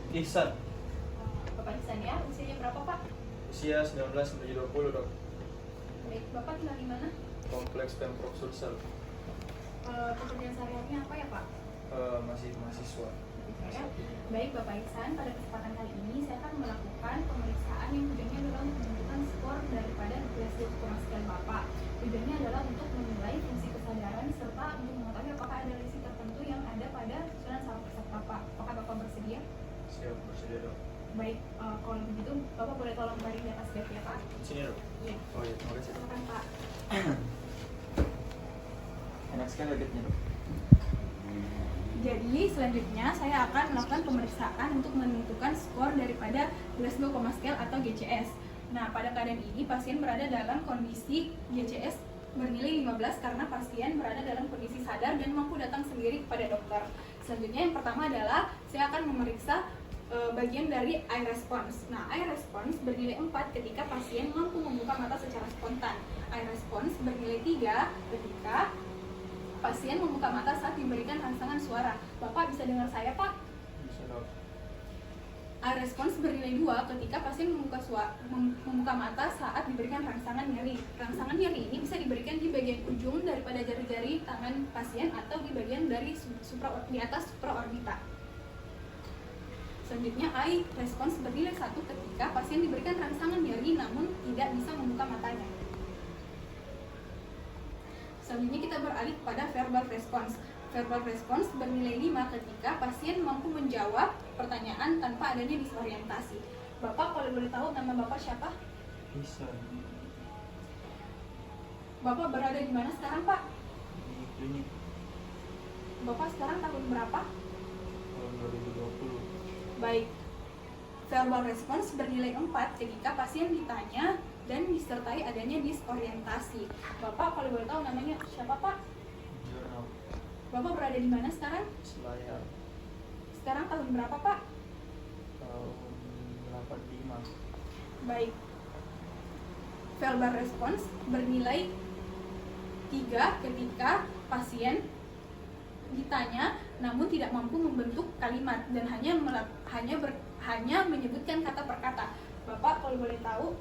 Ihsan. Bapak Ihsan ya, usianya berapa Pak? Usia 19-20, dok. Baik, Bapak tinggal di mana? Kompleks Pemprov Sulsel. Pekerjaan sehari-harinya apa ya Pak? Masih mahasiswa. Ya. Baik Bapak Ihsan, pada kesempatan kali ini saya akan melakukan pemeriksaan yang tujuannya adalah untuk menentukan skor daripada skill Bapak. Tujuannya adalah untuk menilai fungsi kesadaran serta untuk mengetahui apakah ada lesi tertentu yang ada pada susunan saraf pusat Bapak. Apakah Bapak bersedia? Siap, bersedia, dok. Baik, kalau begitu Bapak boleh tolong baring di atas bed ya Pak? Sini, dok. Iya. Oh iya, terima kasih. Silakan Pak. Enak sekali bednya, dok. Jadi selanjutnya saya akan melakukan pemeriksaan untuk menentukan skor daripada Glasgow Coma Scale atau GCS. Nah, pada keadaan ini pasien berada dalam kondisi GCS bernilai 15 karena pasien berada dalam kondisi sadar dan mampu datang sendiri kepada dokter. Selanjutnya yang pertama adalah saya akan memeriksa bagian dari eye response. Nah, eye response bernilai 4 ketika pasien mampu membuka mata secara spontan. Eye response bernilai 3 ketika pasien membuka mata saat diberikan rangsangan suara. Bapak bisa dengar saya, Pak? Bisa, dok. Eye response bernilai 2 ketika pasien membuka mata saat diberikan rangsangan nyeri. Rangsangan nyeri ini bisa diberikan di bagian ujung daripada jari-jari tangan pasien atau di bagian dari di atas supraorbita. Selanjutnya, eye response bernilai 1 ketika pasien diberikan rangsangan nyeri namun tidak bisa membuka matanya. Selanjutnya kita beralih kepada verbal response. Verbal response bernilai 5 ketika pasien mampu menjawab pertanyaan tanpa adanya disorientasi. Bapak kalau boleh tahu nama Bapak siapa? Ihsan. Bapak berada di mana sekarang, Pak? Di klinik Bapak sekarang tahun berapa? tahun 2020. Baik. Verbal response bernilai 4 ketika pasien ditanya dan disertai adanya disorientasi. Bapak kalau boleh tahu namanya siapa, Pak? Jurnal Bapak berada di mana sekarang? Selayar Sekarang tahun berapa, Pak? tahun 85. Baik. Verbal response bernilai 3 ketika pasien ditanya namun tidak mampu membentuk kalimat dan hanya menyebutkan kata per kata. Bapak kalau boleh tahu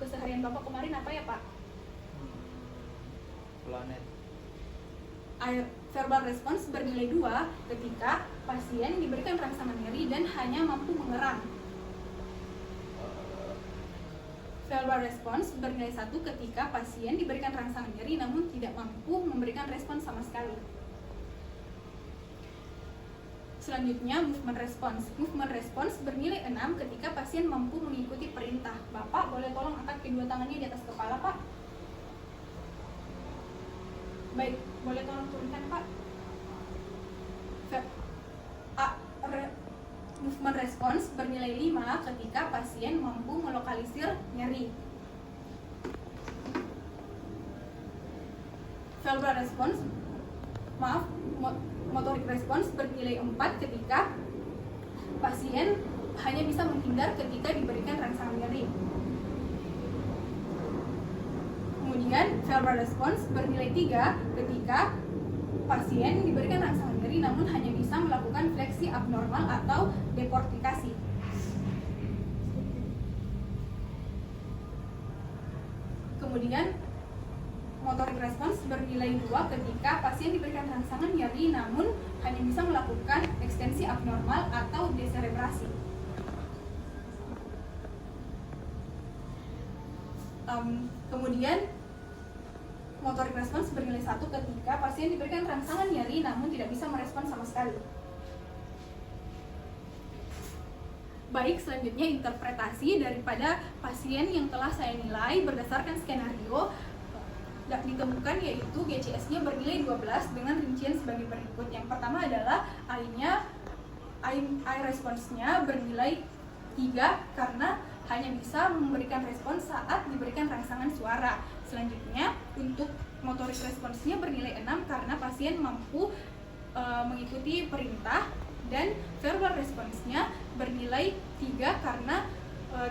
keseharian Bapak kemarin apa ya, Pak? Planet. Verbal response bernilai 2 ketika pasien diberikan rangsangan nyeri dan hanya mampu mengerang. Verbal response bernilai 1 ketika pasien diberikan rangsangan nyeri namun tidak mampu memberikan respons sama sekali. Selanjutnya, movement response. Movement response bernilai 6 ketika pasien mampu mengikuti perintah. Bapak boleh tolong angkat kedua tangannya di atas kepala, Pak? Baik, boleh tolong turunkan, Pak? Movement response bernilai 5 ketika pasien mampu melokalisir nyeri. Verbal response, motorik response bernilai 4 ketika pasien hanya bisa menghindar ketika diberikan rangsangan nyeri. Kemudian verbal response bernilai 3 ketika pasien diberikan rangsangan nyeri namun hanya bisa melakukan fleksi abnormal atau deportikasi. Kemudian motorik respons bernilai 2 ketika pasien diberikan rangsangan nyeri namun hanya bisa melakukan ekstensi abnormal atau deserebrasi. Kemudian motorik respons bernilai 1 ketika pasien diberikan rangsangan nyeri namun tidak bisa merespons sama sekali. Baik, selanjutnya interpretasi daripada pasien yang telah saya nilai berdasarkan skenario ditemukan yaitu GCS-nya bernilai 12 dengan rincian sebagai berikut. Yang pertama adalah eye response-nya bernilai 3 karena hanya bisa memberikan respons saat diberikan rangsangan suara. Selanjutnya untuk motorik responsnya bernilai 6 karena pasien mampu mengikuti perintah, dan verbal responsnya bernilai 3 karena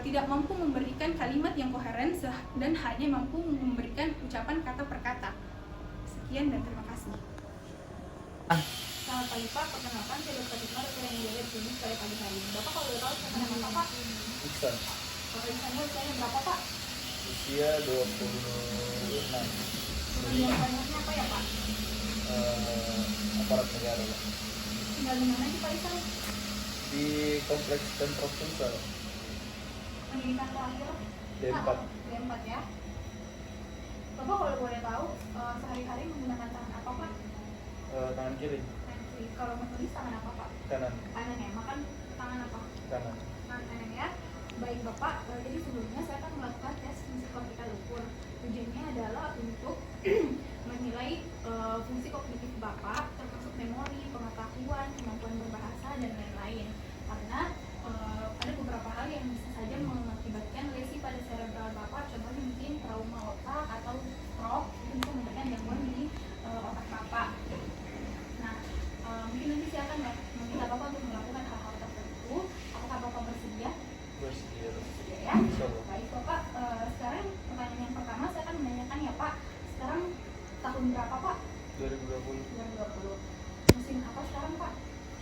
tidak mampu memberikan kalimat yang koheren dan hanya mampu memberikan ucapan kata per kata. Sekian dan terima kasih. pagi Pak, perkenalkan saya Dr. Isma, dokter yang menjaga di sini pada pagi hari ini. Bapak kalau boleh tahu siapa nama Bapak? Iksan, Bapak Iksannya usianya berapa Pak? usia 26. Kemudian banyaknya apa ya Pak? Aparat negara, Pak. Tinggal di mana sih Pak Iksan? Di kompleks Pemprov Sulsel, Pendidikan terakhir? D4. D4 ya. Bapak kalau boleh tahu sehari-hari menggunakan tangan apa Pak? Tangan kiri, Tangan kiri. Kalau menulis tangan apa Pak? kanan, Kanan ya. Makan tangan apa? kanan. Tangan kanan ya. Baik Bapak, jadi sebelumnya saya akan melakukan tes fungsi kortikal luhur. Tujuannya adalah untuk menilai fungsi kognitif Bapak, termasuk memori, pengetahuan, kemampuan berbahasa, dan lain-lain. Karena ada beberapa hal yang bisa saja mengakibatkan lesi pada serebral Bapak, contohnya mungkin trauma otak atau stroke, itu bisa menyebabkan gangguan di otak Bapak. Nah, mungkin nanti saya akan meminta Bapak untuk melakukan hal-hal tertentu. Apakah Bapak bersedia? Bersedia. Bersedia ya? Insyaallah. Baik Bapak, sekarang pertanyaan yang pertama saya akan menanyakan ya Pak, sekarang tahun berapa Pak? 2020. 2020. Musim apa sekarang Pak?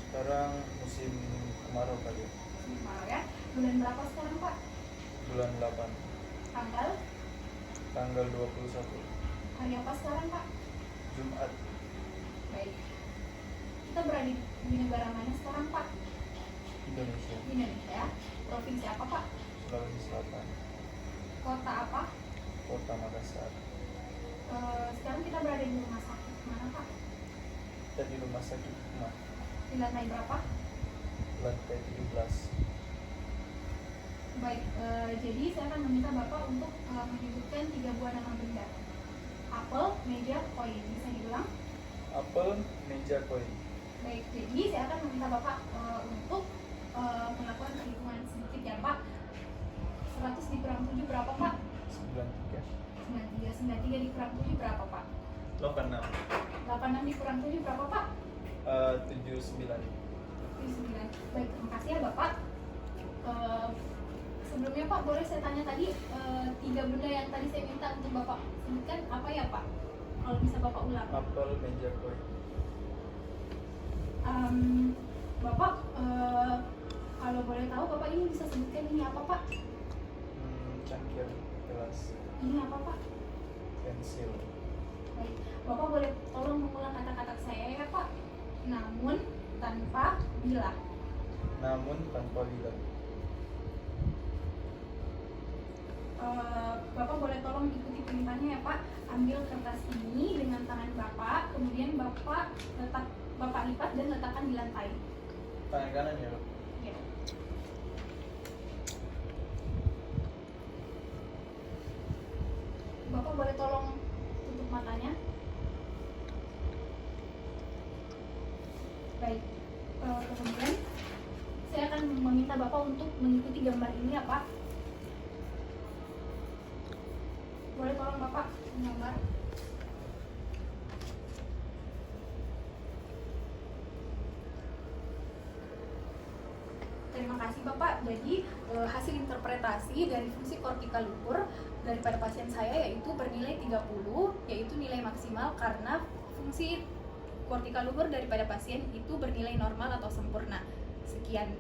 Sekarang musim kemarau kali ya. Musim kemarau ya. Bulan berapa sekarang Pak? Bulan 8, Tanggal? tanggal 21, Hari apa sekarang Pak? Jumat. Baik. Kita berada di negara mana sekarang Pak? Indonesia, Di Indonesia. Provinsi apa Pak? Sulawesi Selatan, Kota apa? Kota Makassar. Sekarang kita berada di rumah sakit mana Pak? Kita di rumah sakit Hikmah, Di lantai berapa? lantai 17. Baik, jadi saya akan meminta Bapak untuk menyebutkan 3 buah nama benda. Apel, meja, koin. Bisa diulang? Apel, meja, koin. Baik, jadi saya akan meminta Bapak untuk melakukan perhitungan sedikit ya Pak. 100 dikurang 7 berapa Pak? 93. 93 dikurang 7 berapa Pak? 86. 86 dikurang 7 berapa Pak? 79. 9. Baik, terima kasih ya Bapak. Sebelumnya Pak, boleh saya tanya tadi 3 benda yang tadi saya minta untuk Bapak sebutkan apa ya Pak? Kalau bisa Bapak ulang. Apel, meja, koin. Bapak, kalau boleh tahu Bapak ini bisa sebutkan ini apa Pak? Cangkir, gelas, Ini apa Pak? pensil. Baik, Bapak boleh tolong mengulang kata-kata saya ya Pak? Namun, tanpa, bila. Namun tanpa bila. Bapak boleh tolong ikuti perintahnya ya Pak. Ambil kertas ini dengan tangan Bapak, kemudian Bapak lipat dan letakkan di lantai. Tangan kanan ya, Dok? Ya. Bapak boleh tolong tutup matanya. Baik. Kemudian saya akan meminta Bapak untuk mengikuti gambar ini ya Pak. Boleh tolong Bapak menggambar. Terima kasih Bapak. Jadi hasil interpretasi dari fungsi kortikal luhur daripada pasien saya yaitu bernilai 30, yaitu nilai maksimal karena fungsi kortikal luhur daripada pasien itu bernilai normal atau sempurna. Sekian.